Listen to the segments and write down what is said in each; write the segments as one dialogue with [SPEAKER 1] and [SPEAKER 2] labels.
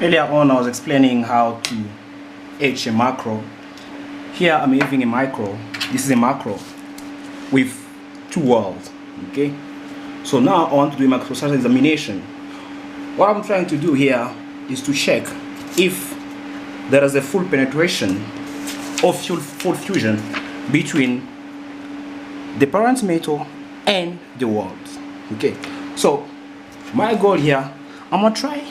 [SPEAKER 1] Earlier on I was explaining how to etch a macro. Here I'm having a micro. This is a macro with two welds. Okay, so now I want to do a macrostructure examination. What I'm trying to do here is to check if there is a full penetration or full fusion between the parent metal and the welds. Okay, so my goal here, I'm gonna try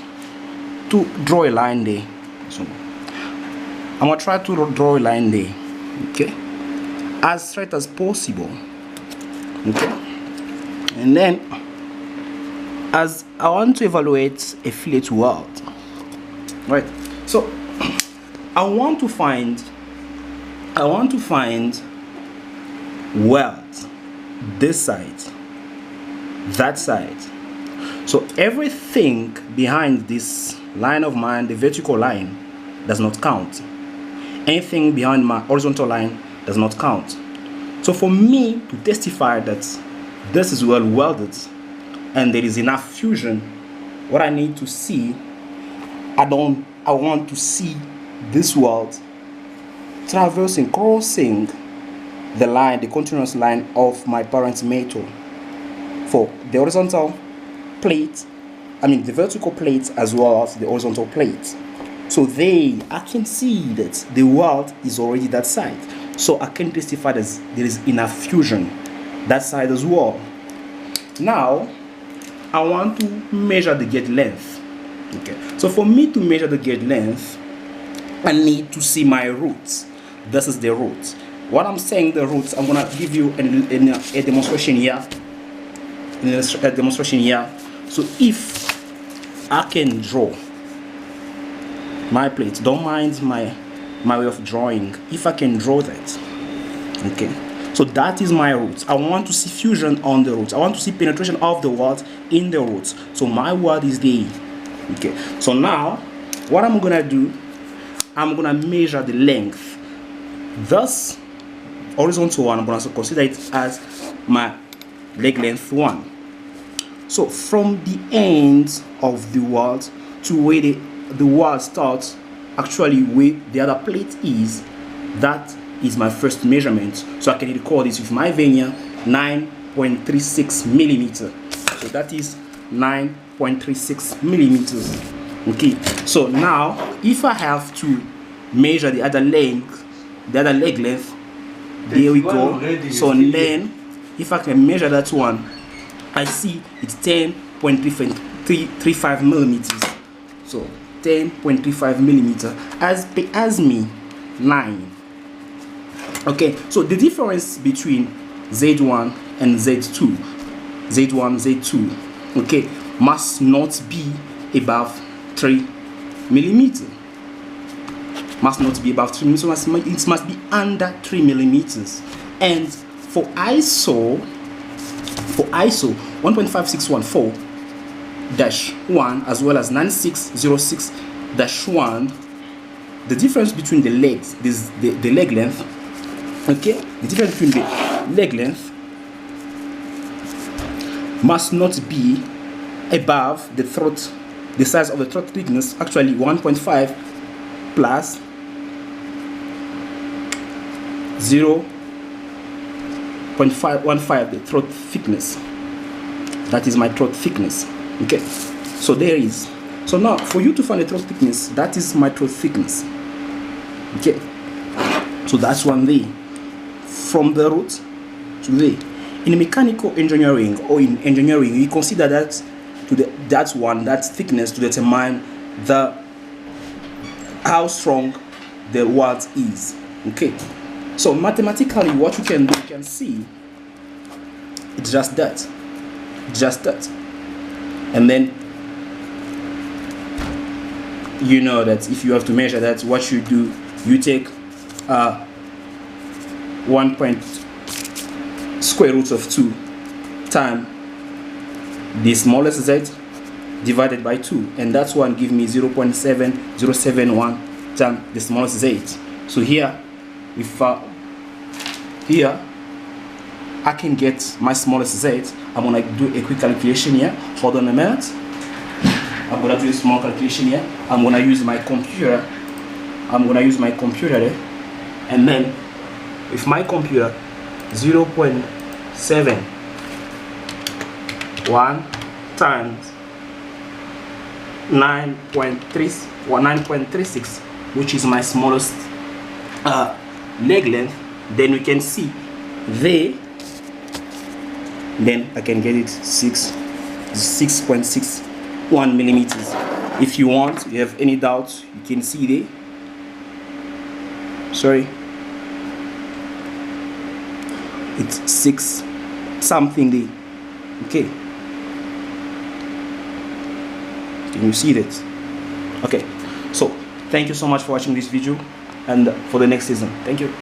[SPEAKER 1] to draw a line there. So I'm gonna try to draw a line there, okay, as straight as possible. Okay, and then as I want to evaluate a fillet weld, right? So I want to find welds this side, that side. So everything behind this line of mine, the vertical line, does not count. Anything behind my horizontal line does not count. So for me to testify that this is well welded and there is enough fusion, what I need to see, I want to see this weld traversing, crossing the line, the continuous line of my parent metal for the horizontal plate, the vertical plate as well as the horizontal plate. So I can see that the weld is already that side. So I can testify that there is enough fusion that side as well. Now I want to measure the gauge length. Okay, so for me to measure the gauge length, I need to see my roots. This is the roots. What I'm saying, the roots, I'm gonna give you a demonstration here. A demonstration here. So if I can draw my plate, don't mind my way of drawing. If I can draw that, okay. So that is my roots. I want to see fusion on the roots. I want to see penetration of the weld in the roots. So my weld is there. Okay. So now, what I'm gonna do, I'm gonna measure the length. Thus, horizontal one, I'm gonna consider it as my leg length 1. So from the ends of the weld to where the weld starts, actually where the other plate is, that is my first measurement. So I can record this with my vernier, 9.36 millimeters. So that is 9.36 millimeters. Okay, so now if I have to measure the other length, the other leg length, there we go. So then if I can measure that one, I see it's 10.35 millimeters. So 10.35 millimeters as me 9. Okay, so the difference between Z1 and Z2, Z2, okay, must not be above 3 millimeters. Must not be above 3 millimeters. It must be under 3 millimeters. And for ISO 1.5614-1 as well as 9606-1, the difference between the legs, the leg length, okay, the difference between the leg length must not be above the throat, the size of the throat thickness, actually 1.5 plus 0.515, the throat thickness. That is my throat thickness. Okay, so there is. So now for you to find the throat thickness, that is my throat thickness. Okay, so that's one there. From the root to there. In mechanical engineering or in engineering, we consider that that thickness to determine how strong the weld is. Okay, so mathematically what you can do, you can see it's just that, and then you know that if you have to measure that, what you do, you take 1 square root of 2 times the smallest z divided by 2, and that's one give me 0.7071 times the smallest z. So here, if here I can get my smallest z, I'm gonna do a quick calculation here. Hold on a minute. I'm gonna do a small calculation here. I'm gonna use my computer. There, and then with my computer, 0.71 times 9.36, which is my smallest leg length. Then we can see there. Then I can get it 6.61 millimeters. If you want, you have any doubts, you can see there. Sorry, it's 6 something there. Okay, can you see that? Okay, so thank you so much for watching this video, and for the next season, thank you.